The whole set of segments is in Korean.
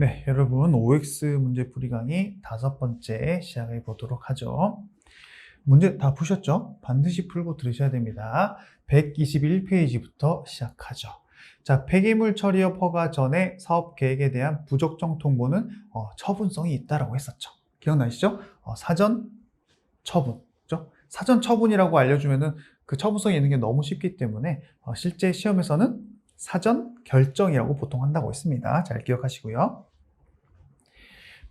네, 여러분 OX 문제풀이 강의 5번째 시작해 보도록 하죠. 문제 다 푸셨죠? 반드시 풀고 들으셔야 됩니다. 121페이지부터 시작하죠. 자, 폐기물 처리업 허가 전에 사업 계획에 대한 부적정 통보는 처분성이 있다라고 했었죠. 기억나시죠? 사전 처분, 그죠? 사전 처분이라고 알려주면은 그 처분성이 있는 게 너무 쉽기 때문에 실제 시험에서는 사전 결정이라고 보통 한다고 했습니다. 잘 기억하시고요.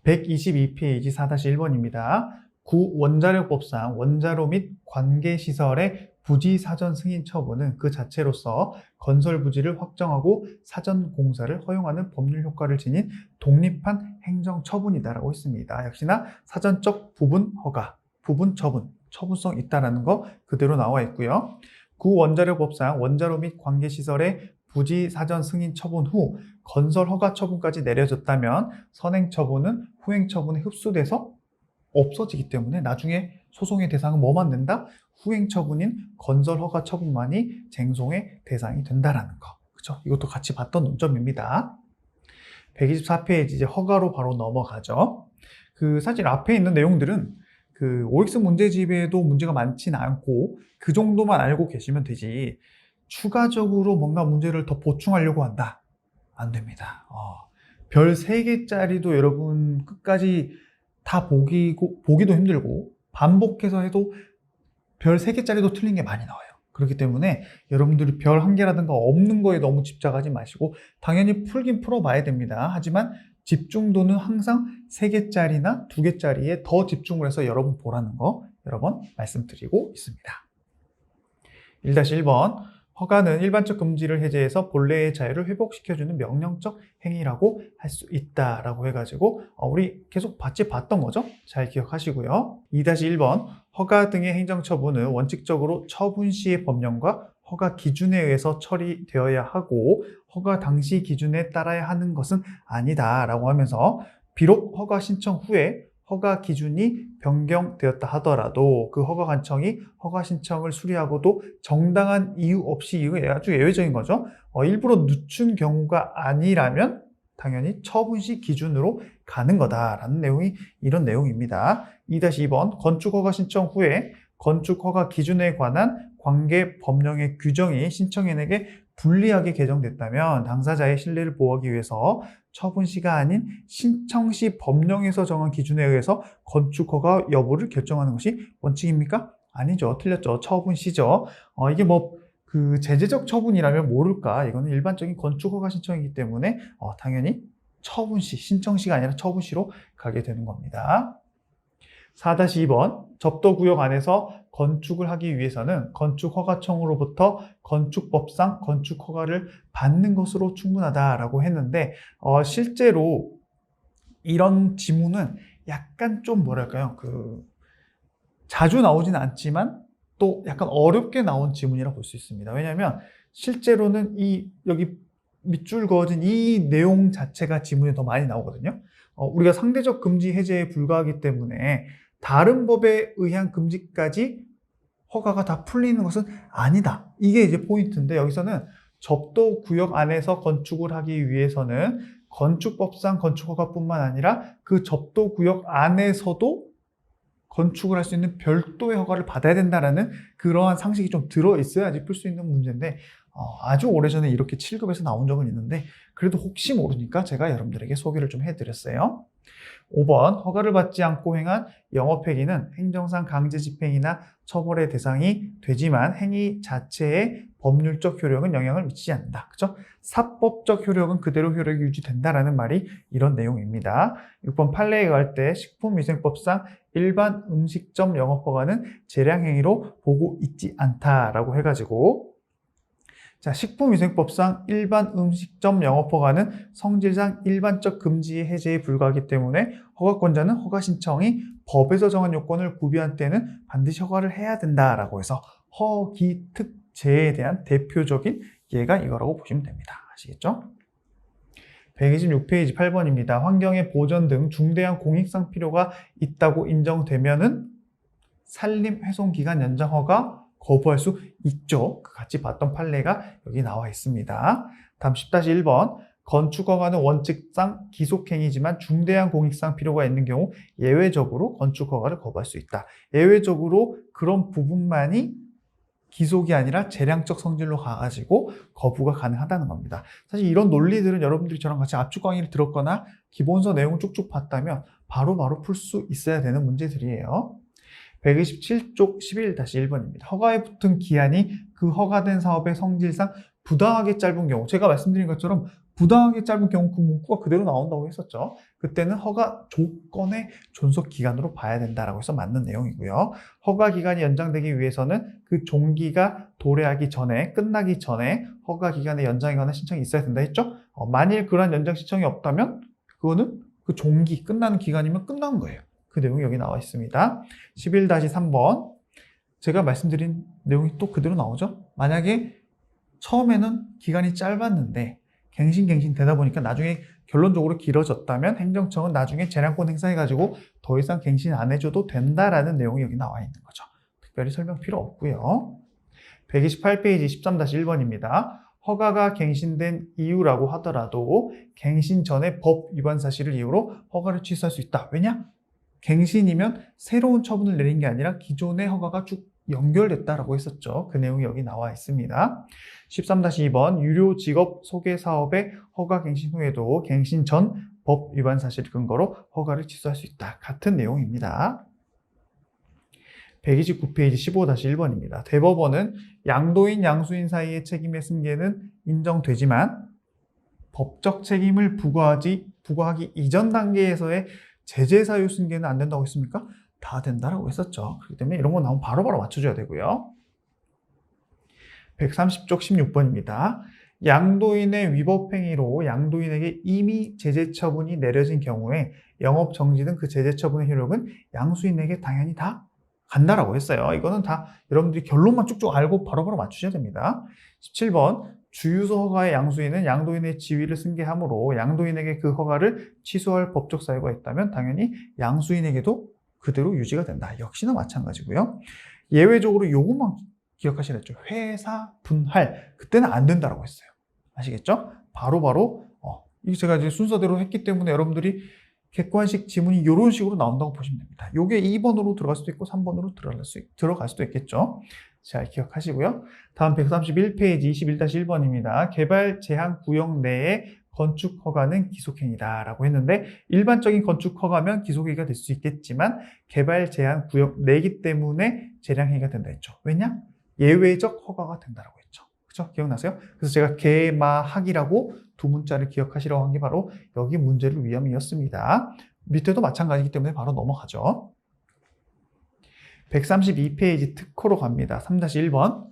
122페이지 4-1번입니다. 구원자력법상 원자로 및 관계시설의 부지 사전 승인 처분은 그 자체로서 건설 부지를 확정하고 사전 공사를 허용하는 법률 효과를 지닌 독립한 행정 처분이다라고 했습니다. 역시나 사전적 부분 허가, 부분 처분, 처분성 있다라는 거 그대로 나와 있고요. 구원자력법상 원자로 및 관계시설의 부지 사전 승인 처분 후 건설 허가 처분까지 내려졌다면 선행 처분은 후행 처분에 흡수돼서 없어지기 때문에 나중에 소송의 대상은 뭐만 된다? 후행 처분인 건설 허가 처분만이 쟁송의 대상이 된다라는 거. 그렇죠? 이것도 같이 봤던 논점입니다. 124페이지 이제 허가로 바로 넘어가죠. 사실 앞에 있는 내용들은 OX 문제집에도 문제가 많지는 않고 그 정도만 알고 계시면 되지 추가적으로 뭔가 문제를 더 보충하려고 한다. 안 됩니다. 별 3개짜리도 여러분 끝까지 다 보기도 힘들고 반복해서 해도 별 3개짜리도 틀린 게 많이 나와요. 그렇기 때문에 여러분들이 별 1개라든가 없는 거에 너무 집착하지 마시고 당연히 풀긴 풀어봐야 됩니다. 하지만 집중도는 항상 3개짜리나 2개짜리에 더 집중을 해서 여러분 보라는 거 여러 번 말씀드리고 있습니다. 1-1번 허가는 일반적 금지를 해제해서 본래의 자유를 회복시켜주는 명령적 행위라고 할 수 있다라고 해가지고 우리 계속 봤던 거죠? 잘 기억하시고요. 2-1번 허가 등의 행정처분은 원칙적으로 처분 시의 법령과 허가 기준에 의해서 처리되어야 하고 허가 당시 기준에 따라야 하는 것은 아니다라고 하면서 비록 허가 신청 후에 허가 기준이 변경되었다 하더라도 그 허가 관청이 허가 신청을 수리하고도 정당한 이유 없이 이거 아주 예외적인 거죠. 일부러 늦춘 경우가 아니라면 당연히 처분 시 기준으로 가는 거다라는 내용이 이런 내용입니다. 2-2번 건축 허가 신청 후에 건축 허가 기준에 관한 관계 법령의 규정이 신청인에게 불리하게 개정됐다면 당사자의 신뢰를 보호하기 위해서 처분 시가 아닌 신청 시 법령에서 정한 기준에 의해서 건축 허가 여부를 결정하는 것이 원칙입니까? 아니죠. 틀렸죠. 처분 시죠. 이게 제재적 처분이라면 모를까? 이거는 일반적인 건축 허가 신청이기 때문에 당연히 처분 시, 신청 시가 아니라 처분 시로 가게 되는 겁니다. 4-2번 접도구역 안에서 건축을 하기 위해서는 건축허가청으로부터 건축법상 건축허가를 받는 것으로 충분하다라고 했는데 실제로 이런 지문은 약간 좀 뭐랄까요? 자주 나오지는 않지만 또 약간 어렵게 나온 지문이라 볼 수 있습니다. 왜냐하면 실제로는 여기 밑줄 그어진 이 내용 자체가 지문에 더 많이 나오거든요. 우리가 상대적 금지 해제에 불과하기 때문에 다른 법에 의한 금지까지 허가가 다 풀리는 것은 아니다. 이게 이제 포인트인데 여기서는 접도구역 안에서 건축을 하기 위해서는 건축법상 건축허가뿐만 아니라 그 접도구역 안에서도 건축을 할 수 있는 별도의 허가를 받아야 된다라는 그러한 상식이 좀 들어있어야지 풀 수 있는 문제인데 아주 오래전에 이렇게 7급에서 나온 적은 있는데 그래도 혹시 모르니까 제가 여러분들에게 소개를 좀 해드렸어요. 5번 허가를 받지 않고 행한 영업행위는 행정상 강제 집행이나 처벌의 대상이 되지만 행위 자체의 법률적 효력은 영향을 미치지 않는다. 그렇죠? 사법적 효력은 그대로 효력이 유지된다라는 말이 이런 내용입니다. 6번 판례에 갈 때 식품위생법상 일반 음식점 영업허가는 재량행위로 보고 있지 않다라고 해가지고 자, 식품위생법상 일반 음식점 영업허가는 성질상 일반적 금지 해제에 불과하기 때문에 허가권자는 허가 신청이 법에서 정한 요건을 구비한 때는 반드시 허가를 해야 된다라고 해서 허기특제에 대한 대표적인 예가 이거라고 보시면 됩니다. 아시겠죠? 126페이지 8번입니다. 환경의 보전 등 중대한 공익상 필요가 있다고 인정되면은 산림 훼손기간 연장 허가 거부할 수 있죠. 같이 봤던 판례가 여기 나와 있습니다. 다음 10-1번 건축허가는 원칙상 기속행위지만 중대한 공익상 필요가 있는 경우 예외적으로 건축허가를 거부할 수 있다. 예외적으로 그런 부분만이 기속이 아니라 재량적 성질로 가가지고 거부가 가능하다는 겁니다. 사실 이런 논리들은 여러분들이 저랑 같이 압축 강의를 들었거나 기본서 내용을 쭉쭉 봤다면 바로바로 풀 수 있어야 되는 문제들이에요. 127쪽 11-1번입니다. 허가에 붙은 기한이 그 허가된 사업의 성질상 부당하게 짧은 경우, 제가 말씀드린 것처럼 부당하게 짧은 경우 그 문구가 그대로 나온다고 했었죠. 그때는 허가 조건의 존속 기간으로 봐야 된다라고 해서 맞는 내용이고요. 허가 기간이 연장되기 위해서는 그 종기가 도래하기 전에, 끝나기 전에 허가 기간의 연장에 관한 신청이 있어야 된다 했죠. 만일 그러한 연장 신청이 없다면 그거는 그 종기, 끝나는 기간이면 끝난 거예요. 그 내용이 여기 나와 있습니다. 11-3번. 제가 말씀드린 내용이 또 그대로 나오죠. 만약에 처음에는 기간이 짧았는데 갱신 되다 보니까 나중에 결론적으로 길어졌다면 행정청은 나중에 재량권 행사해가지고 더 이상 갱신 안 해줘도 된다라는 내용이 여기 나와 있는 거죠. 특별히 설명 필요 없고요. 128페이지 13-1번입니다. 허가가 갱신된 이유라고 하더라도 갱신 전에 법 위반 사실을 이유로 허가를 취소할 수 있다. 왜냐? 갱신이면 새로운 처분을 내린 게 아니라 기존의 허가가 쭉 연결됐다라고 했었죠. 그 내용이 여기 나와 있습니다. 13-2번 유료 직업 소개 사업의 허가 갱신 후에도 갱신 전 법 위반 사실 근거로 허가를 취소할 수 있다. 같은 내용입니다. 129페이지 15-1번입니다. 대법원은 양도인, 양수인 사이의 책임의 승계는 인정되지만 법적 책임을 부과하기 이전 단계에서의 제재 사유 승계는 안 된다고 했습니까? 다 된다라고 했었죠. 그렇기 때문에 이런 거 나오면 바로바로 맞춰줘야 되고요. 130쪽 16번입니다. 양도인의 위법 행위로 양도인에게 이미 제재 처분이 내려진 경우에 영업 정지 등 그 제재 처분의 효력은 양수인에게 당연히 다 간다라고 했어요. 이거는 다 여러분들이 결론만 쭉쭉 알고 바로바로 맞추셔야 됩니다. 17번 주유소 허가의 양수인은 양도인의 지위를 승계하므로 양도인에게 그 허가를 취소할 법적 사유가 있다면 당연히 양수인에게도 그대로 유지가 된다. 역시나 마찬가지고요. 예외적으로 요것만 기억하시랬죠. 회사 분할 그때는 안 된다라고 했어요. 아시겠죠? 바로바로 이게 제가 이제 순서대로 했기 때문에 여러분들이 객관식 지문이 이런 식으로 나온다고 보시면 됩니다. 이게 2번으로 들어갈 수도 있고 3번으로 들어갈 수도 있겠죠. 잘 기억하시고요. 다음 131페이지 21-1번입니다. 개발 제한 구역 내의 건축 허가는 기속행위다 라고 했는데 일반적인 건축 허가면 기속행위가 될 수 있겠지만 개발 제한 구역 내기 때문에 재량행위가 된다 했죠. 왜냐? 예외적 허가가 된다라고 했죠. 그죠? 기억나세요? 그래서 제가 개마학이라고 두 문자를 기억하시라고 한 게 바로 여기 문제를 위함이었습니다. 밑에도 마찬가지이기 때문에 바로 넘어가죠. 132페이지 특허로 갑니다. 3-1번.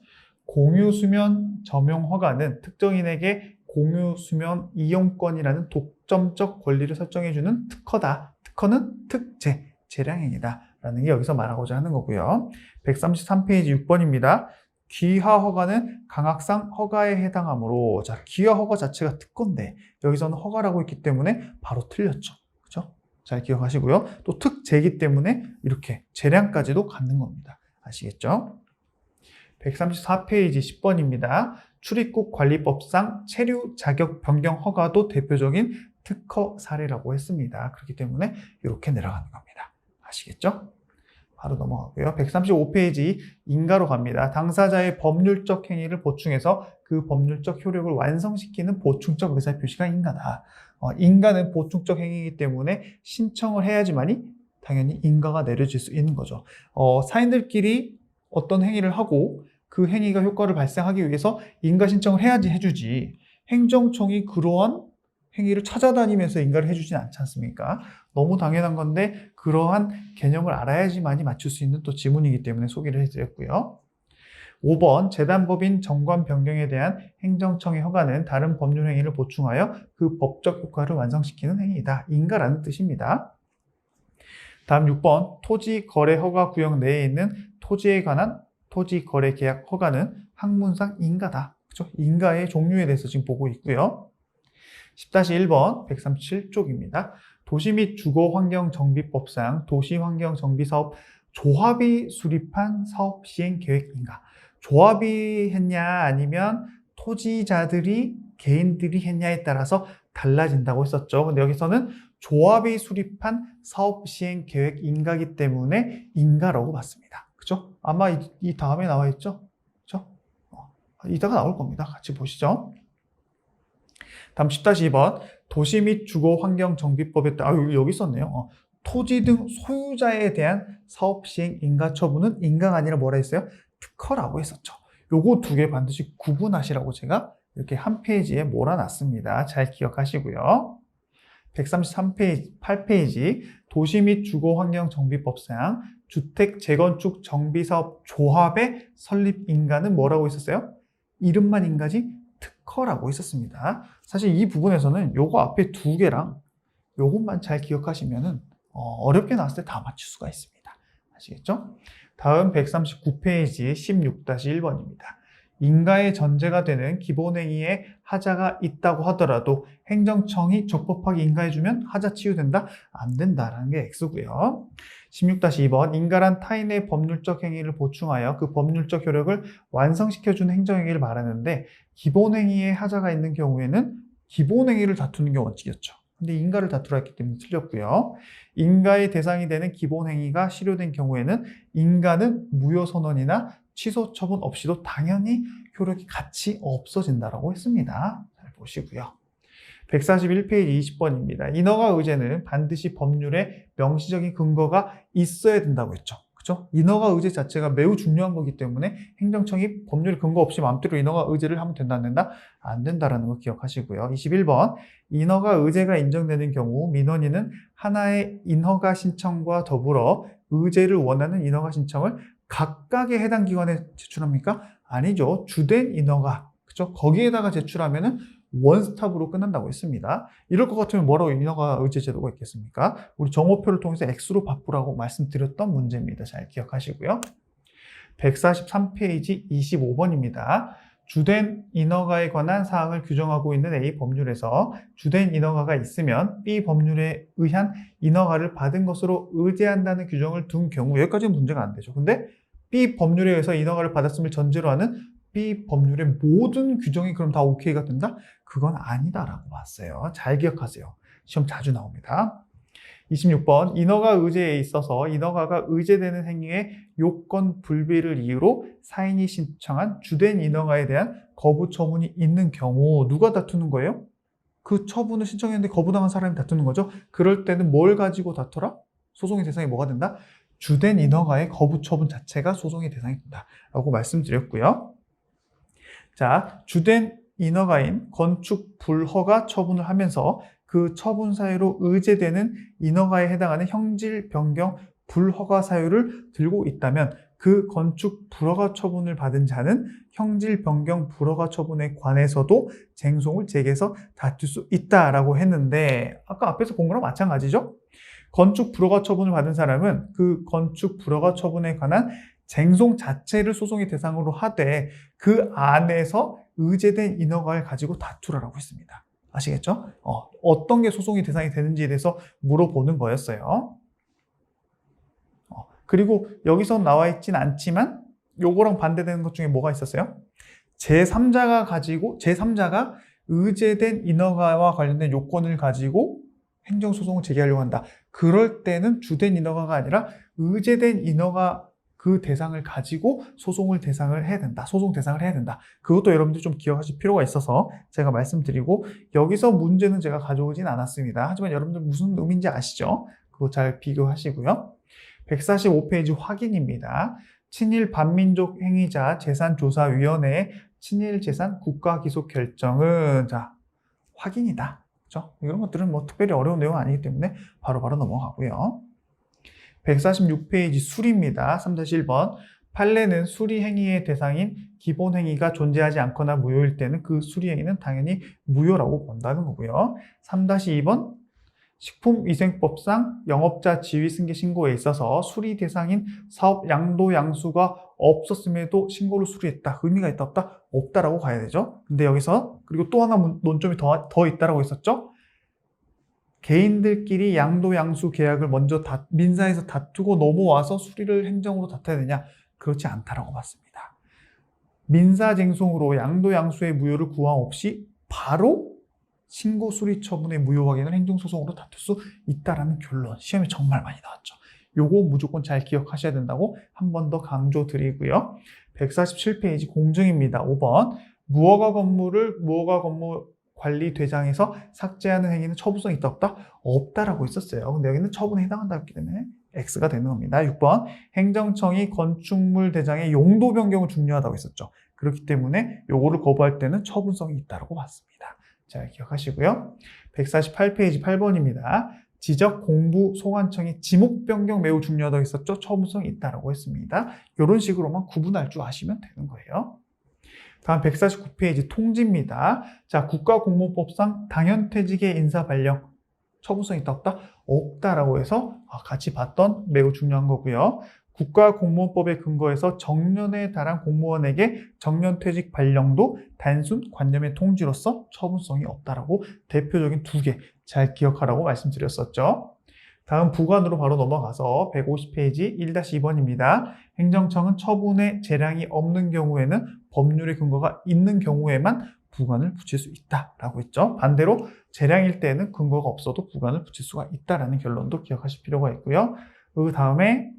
공유수면 점용 허가는 특정인에게 공유수면 이용권이라는 독점적 권리를 설정해주는 특허다. 특허는 특제, 재량행위다. 라는 게 여기서 말하고자 하는 거고요. 133페이지 6번입니다. 귀화 허가는 강학상 허가에 해당하므로, 자, 귀화 허가 자체가 특허인데 여기서는 허가라고 했기 때문에 바로 틀렸죠. 그죠? 잘 기억하시고요. 또 특제이기 때문에 이렇게 재량까지도 갖는 겁니다. 아시겠죠? 134페이지 10번입니다. 출입국 관리법상 체류 자격 변경 허가도 대표적인 특허 사례라고 했습니다. 그렇기 때문에 이렇게 내려가는 겁니다. 아시겠죠? 바로 넘어가고요. 135페이지 인가로 갑니다. 당사자의 법률적 행위를 보충해서 그 법률적 효력을 완성시키는 보충적 의사표시가 인가다. 인가는 보충적 행위이기 때문에 신청을 해야지만이 당연히 인가가 내려질 수 있는 거죠. 사인들끼리 어떤 행위를 하고 그 행위가 효과를 발생하기 위해서 인가 신청을 해야지 해주지. 행정청이 그러한 행위를 찾아다니면서 인가를 해주진 않지 않습니까? 너무 당연한 건데 그러한 개념을 알아야지만이 맞출 수 있는 또 지문이기 때문에 소개를 해드렸고요. 5번 재단법인 정관 변경에 대한 행정청의 허가는 다른 법률 행위를 보충하여 그 법적 효과를 완성시키는 행위이다. 인가라는 뜻입니다. 다음 6번 토지 거래 허가 구역 내에 있는 토지에 관한 토지 거래 계약 허가는 학문상 인가다. 그렇죠? 인가의 종류에 대해서 지금 보고 있고요. 10-1번 137쪽입니다. 도시 및 주거환경정비법상 도시환경정비사업 조합이 수립한 사업 시행 계획인가? 조합이 했냐 아니면 토지자들이 개인들이 했냐에 따라서 달라진다고 했었죠. 근데 여기서는 조합이 수립한 사업 시행 계획 인가기 때문에 인가라고 봤습니다. 그죠? 아마 이 다음에 나와 있죠? 그죠? 이따가 나올 겁니다. 같이 보시죠. 다음 10-2번 도시 및 주거 환경 정비법에 따라 여기 있었네요. 토지 등 소유자에 대한 사업 시행 인가 처분은 인가가 아니라 뭐라 했어요? 특허라고 했었죠. 요거 두 개 반드시 구분하시라고 제가 이렇게 한 페이지에 몰아놨습니다. 잘 기억하시고요. 133페이지, 8페이지 도시 및 주거 환경 정비법상 주택 재건축 정비사업 조합의 설립 인가는 뭐라고 있었어요? 이름만 인가지 특허라고 있었습니다. 사실 이 부분에서는 요거 앞에 두 개랑 요것만 잘 기억하시면은 어렵게 나왔을 때 다 맞출 수가 있습니다. 아시겠죠? 다음 139페이지 16-1번입니다. 인가의 전제가 되는 기본행위에 하자가 있다고 하더라도 행정청이 적법하게 인가해주면 하자 치유된다? 안 된다라는 게 X고요. 16-2번 인가란 타인의 법률적 행위를 보충하여 그 법률적 효력을 완성시켜주는 행정행위를 말하는데 기본행위에 하자가 있는 경우에는 기본행위를 다투는 게 원칙이었죠. 근데 인가를 다투라 했기 때문에 틀렸고요. 인가의 대상이 되는 기본행위가 실효된 경우에는 인가는 무효선언이나 취소 처분 없이도 당연히 효력이 같이 없어진다라고 했습니다. 잘 보시고요. 141페이지 20번입니다. 인허가 의제는 반드시 법률에 명시적인 근거가 있어야 된다고 했죠. 그죠? 인허가 의제 자체가 매우 중요한 거기 때문에 행정청이 법률 근거 없이 마음대로 인허가 의제를 하면 된다, 안 된다? 안 된다라는 거 기억하시고요. 21번 인허가 의제가 인정되는 경우 민원인은 하나의 인허가 신청과 더불어 의제를 원하는 인허가 신청을 각각의 해당 기관에 제출합니까? 아니죠. 주된 인허가, 그죠? 거기에다가 제출하면은 원스톱으로 끝난다고 했습니다. 이럴 것 같으면 뭐라고 인허가 의제 제도가 있겠습니까? 우리 정오표를 통해서 X로 바꾸라고 말씀드렸던 문제입니다. 잘 기억하시고요. 143페이지 25번입니다. 주된 인허가에 관한 사항을 규정하고 있는 A 법률에서 주된 인허가가 있으면 B 법률에 의한 인허가를 받은 것으로 의제한다는 규정을 둔 경우 여기까지는 문제가 안 되죠. 근데 B 법률에 의해서 인허가를 받았음을 전제로 하는 B 법률의 모든 규정이 그럼 다 오케이가 된다? 그건 아니다라고 봤어요. 잘 기억하세요. 시험 자주 나옵니다. 26번 인허가 의제에 있어서 인허가가 의제되는 행위의 요건 불비를 이유로 사인이 신청한 주된 인허가에 대한 거부 처분이 있는 경우 누가 다투는 거예요? 그 처분을 신청했는데 거부당한 사람이 다투는 거죠. 그럴 때는 뭘 가지고 다퉈라? 소송의 대상이 뭐가 된다? 주된 인허가의 거부 처분 자체가 소송의 대상이 된다라고 말씀드렸고요. 자, 주된 인허가인 건축 불허가 처분을 하면서 그 처분 사유로 의제되는 인허가에 해당하는 형질 변경 불허가 사유를 들고 있다면 그 건축 불허가 처분을 받은 자는 형질 변경 불허가 처분에 관해서도 쟁송을 제기해서 다툴 수 있다라고 했는데 아까 앞에서 본 거랑 마찬가지죠? 건축 불허가 처분을 받은 사람은 그 건축 불허가 처분에 관한 쟁송 자체를 소송의 대상으로 하되 그 안에서 의제된 인허가를 가지고 다투라라고 했습니다. 아시겠죠? 어떤 게 소송의 대상이 되는지에 대해서 물어보는 거였어요. 그리고 여기서 나와 있진 않지만 요거랑 반대되는 것 중에 뭐가 있었어요? 제3자가 의제된 인허가와 관련된 요건을 가지고 행정소송을 제기하려고 한다. 그럴 때는 주된 인허가가 아니라 의제된 인허가 그 대상을 가지고 소송 대상을 해야 된다. 그것도 여러분들 좀 기억하실 필요가 있어서 제가 말씀드리고 여기서 문제는 제가 가져오진 않았습니다. 하지만 여러분들 무슨 의미인지 아시죠? 그거 잘 비교하시고요. 145페이지 확인입니다. 친일 반민족 행위자 재산조사위원회의 친일재산 국가기속 결정은 자 확인이다. 그렇죠? 이런 것들은 뭐 특별히 어려운 내용은 아니기 때문에 바로바로 넘어가고요. 146페이지 수리입니다. 3-1번 판례는 수리 행위의 대상인 기본 행위가 존재하지 않거나 무효일 때는 그 수리 행위는 당연히 무효라고 본다는 거고요. 3-2번 식품위생법상 영업자 지위 승계 신고에 있어서 수리 대상인 사업 양도 양수가 없었음에도 신고를 수리했다. 의미가 있다 없다? 없다라고 가야 되죠. 근데 여기서 그리고 또 하나 논점이 더 있다라고 했었죠. 개인들끼리 양도 양수 계약을 먼저 민사에서 다투고 넘어와서 수리를 행정으로 다퉈야 되냐? 그렇지 않다라고 봤습니다. 민사쟁송으로 양도 양수의 무효를 구함 없이 바로 신고 수리 처분의 무효 확인을 행정소송으로 다툴 수 있다라는 결론. 시험에 정말 많이 나왔죠. 요거 무조건 잘 기억하셔야 된다고 한 번 더 강조드리고요. 147페이지 공증입니다. 5번. 무허가 건물을 무허가 건물 관리대장에서 삭제하는 행위는 처분성이 있다 없다? 없다라고 했었어요. 근데 여기는 처분에 해당한다기 때문에 X가 되는 겁니다. 6번. 행정청이 건축물 대장의 용도 변경을 중요하다고 했었죠. 그렇기 때문에 요거를 거부할 때는 처분성이 있다고 봤습니다. 잘 기억하시고요. 148페이지 8번입니다. 지적 공부 소관청이 지목 변경 매우 중요하다고 했었죠. 처분성이 있다고 했습니다. 이런 식으로만 구분할 줄 아시면 되는 거예요. 다음 149페이지 통지입니다. 자, 국가공무법상 당연퇴직의 인사 발령 처분성이 있다 없다? 없다라고 해서 같이 봤던 매우 중요한 거고요. 국가공무원법에 근거해서 정년에 달한 공무원에게 정년퇴직 발령도 단순 관념의 통지로서 처분성이 없다라고 대표적인 2개 잘 기억하라고 말씀드렸었죠. 다음 부관으로 바로 넘어가서 150페이지 1-2번입니다. 행정청은 처분에 재량이 없는 경우에는 법률의 근거가 있는 경우에만 부관을 붙일 수 있다라고 했죠. 반대로 재량일 때는 근거가 없어도 부관을 붙일 수가 있다라는 결론도 기억하실 필요가 있고요. 그 다음에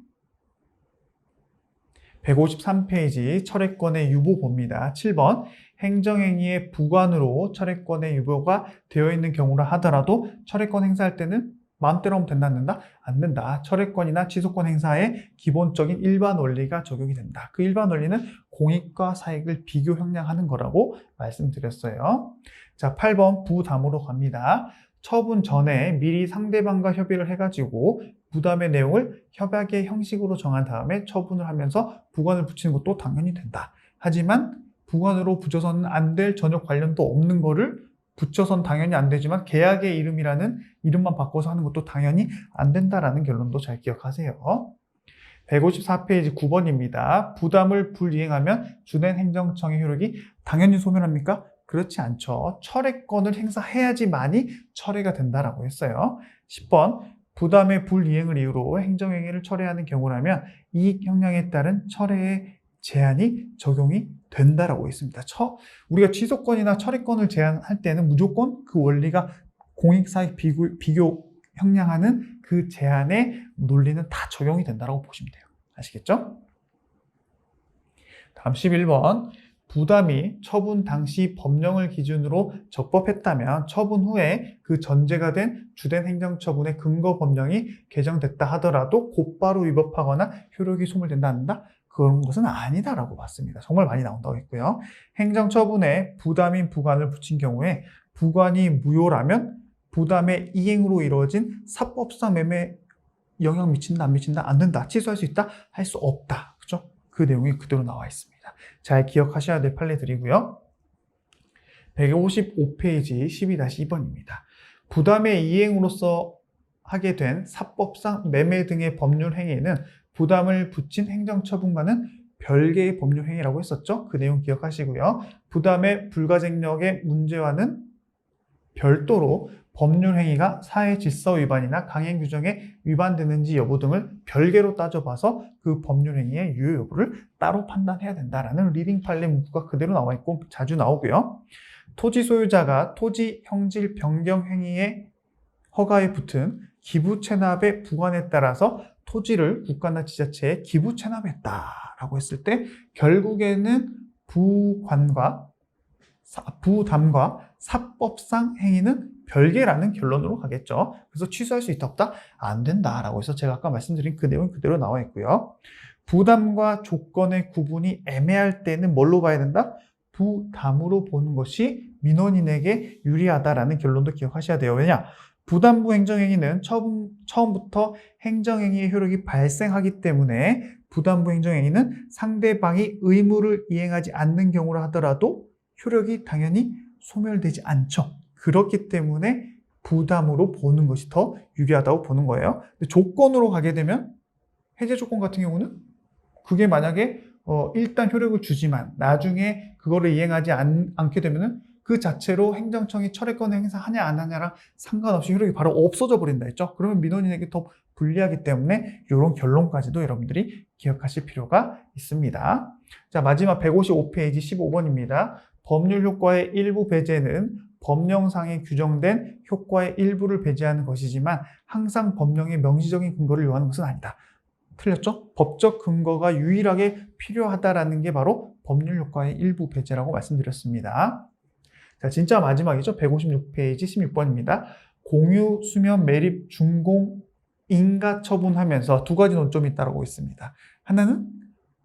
153페이지 철회권의 유보 봅니다. 7번. 행정행위의 부관으로 철회권의 유보가 되어 있는 경우라 하더라도 철회권 행사할 때는 마음대로 하면 된다, 안 된다? 안 된다. 철회권이나 취소권 행사에 기본적인 일반 원리가 적용이 된다. 그 일반 원리는 공익과 사익을 비교 형량하는 거라고 말씀드렸어요. 자, 8번 부담으로 갑니다. 처분 전에 미리 상대방과 협의를 해가지고 부담의 내용을 협약의 형식으로 정한 다음에 처분을 하면서 부관을 붙이는 것도 당연히 된다. 하지만 부관으로 붙여서는 안 될 전혀 관련도 없는 거를 붙여선 당연히 안 되지만 계약의 이름이라는 이름만 바꿔서 하는 것도 당연히 안 된다라는 결론도 잘 기억하세요. 154페이지 9번입니다. 부담을 불이행하면 주된 행정청의 효력이 당연히 소멸합니까? 그렇지 않죠. 철회권을 행사해야지만이 철회가 된다라고 했어요. 10번. 부담의 불이행을 이유로 행정행위를 철회하는 경우라면 이익 형량에 따른 철회의 제한이 적용이 된다라고 있습니다. 우리가 취소권이나 철회권을 제한할 때는 무조건 그 원리가 공익사익 비교 형량하는 그 제한의 논리는 다 적용이 된다라고 보시면 돼요. 아시겠죠? 다음 11번. 부담이 처분 당시 법령을 기준으로 적법했다면 처분 후에 그 전제가 된 주된 행정처분의 근거 법령이 개정됐다 하더라도 곧바로 위법하거나 효력이 소멸된다 한다? 그런 것은 아니다라고 봤습니다. 정말 많이 나온다고 했고요. 행정처분에 부담인 부관을 붙인 경우에 부관이 무효라면 부담의 이행으로 이루어진 사법상 매매에 영향 미친다, 안 미친다, 안 된다, 취소할 수 있다, 할 수 없다. 그죠? 그 내용이 그대로 나와 있습니다. 잘 기억하셔야 될 판례들이고요. 155페이지 12-2번입니다. 부담의 이행으로서 하게 된 사법상 매매 등의 법률 행위는 부담을 붙인 행정처분과는 별개의 법률 행위라고 했었죠. 그 내용 기억하시고요. 부담의 불가쟁력의 문제와는 별도로 법률 행위가 사회 질서 위반이나 강행 규정에 위반되는지 여부 등을 별개로 따져봐서 그 법률 행위의 유효 여부를 따로 판단해야 된다라는 리딩 판례 문구가 그대로 나와 있고 자주 나오고요. 토지 소유자가 토지 형질 변경 행위의 허가에 붙은 기부 체납의 부관에 따라서 토지를 국가나 지자체에 기부 체납했다라고 했을 때 결국에는 부담과 사법상 행위는 별개라는 결론으로 가겠죠. 그래서 취소할 수 있다 없다? 안 된다라고 해서 제가 아까 말씀드린 그 내용이 그대로 나와 있고요. 부담과 조건의 구분이 애매할 때는 뭘로 봐야 된다? 부담으로 보는 것이 민원인에게 유리하다라는 결론도 기억하셔야 돼요. 왜냐? 부담부 행정행위는 처음부터 행정행위의 효력이 발생하기 때문에 부담부 행정행위는 상대방이 의무를 이행하지 않는 경우라 하더라도 효력이 당연히 소멸되지 않죠. 그렇기 때문에 부담으로 보는 것이 더 유리하다고 보는 거예요. 근데 조건으로 가게 되면 해제 조건 같은 경우는 그게 만약에 일단 효력을 주지만 나중에 그거를 이행하지 않게 되면은 그 자체로 행정청이 철회권 행사하냐 안 하냐랑 상관없이 효력이 바로 없어져 버린다 했죠. 그러면 민원인에게 더 불리하기 때문에 이런 결론까지도 여러분들이 기억하실 필요가 있습니다. 자, 마지막 155페이지 15번입니다. 법률 효과의 일부 배제는 법령상에 규정된 효과의 일부를 배제하는 것이지만 항상 법령의 명시적인 근거를 요하는 것은 아니다. 틀렸죠? 법적 근거가 유일하게 필요하다라는 게 바로 법률 효과의 일부 배제라고 말씀드렸습니다. 자, 진짜 마지막이죠. 156페이지 16번입니다. 공유, 수면, 매립, 준공, 인가 처분하면서 두 가지 논점이 있다고 있습니다. 하나는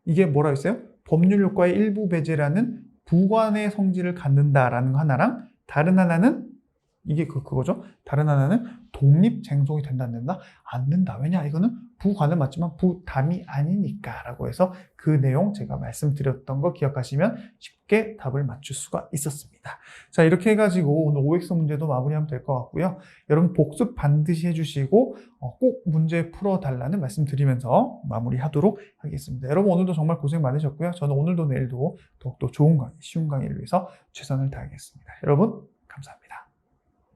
이게 뭐라 했어요? 법률 효과의 일부 배제라는 부관의 성질을 갖는다라는 거 하나랑 다른 하나는 이게 그거죠. 다른 하나는 독립 쟁송이 된다 안 된다? 안 된다. 왜냐? 이거는 부관은 맞지만 부담이 아니니까 라고 해서 그 내용 제가 말씀드렸던 거 기억하시면 쉽게 답을 맞출 수가 있었습니다. 자, 이렇게 해가지고 오늘 OX 문제도 마무리하면 될 것 같고요. 여러분 복습 반드시 해주시고 꼭 문제 풀어달라는 말씀 드리면서 마무리하도록 하겠습니다. 여러분 오늘도 정말 고생 많으셨고요. 저는 오늘도 내일도 더욱더 좋은 강의, 쉬운 강의를 위해서 최선을 다하겠습니다. 여러분 감사합니다.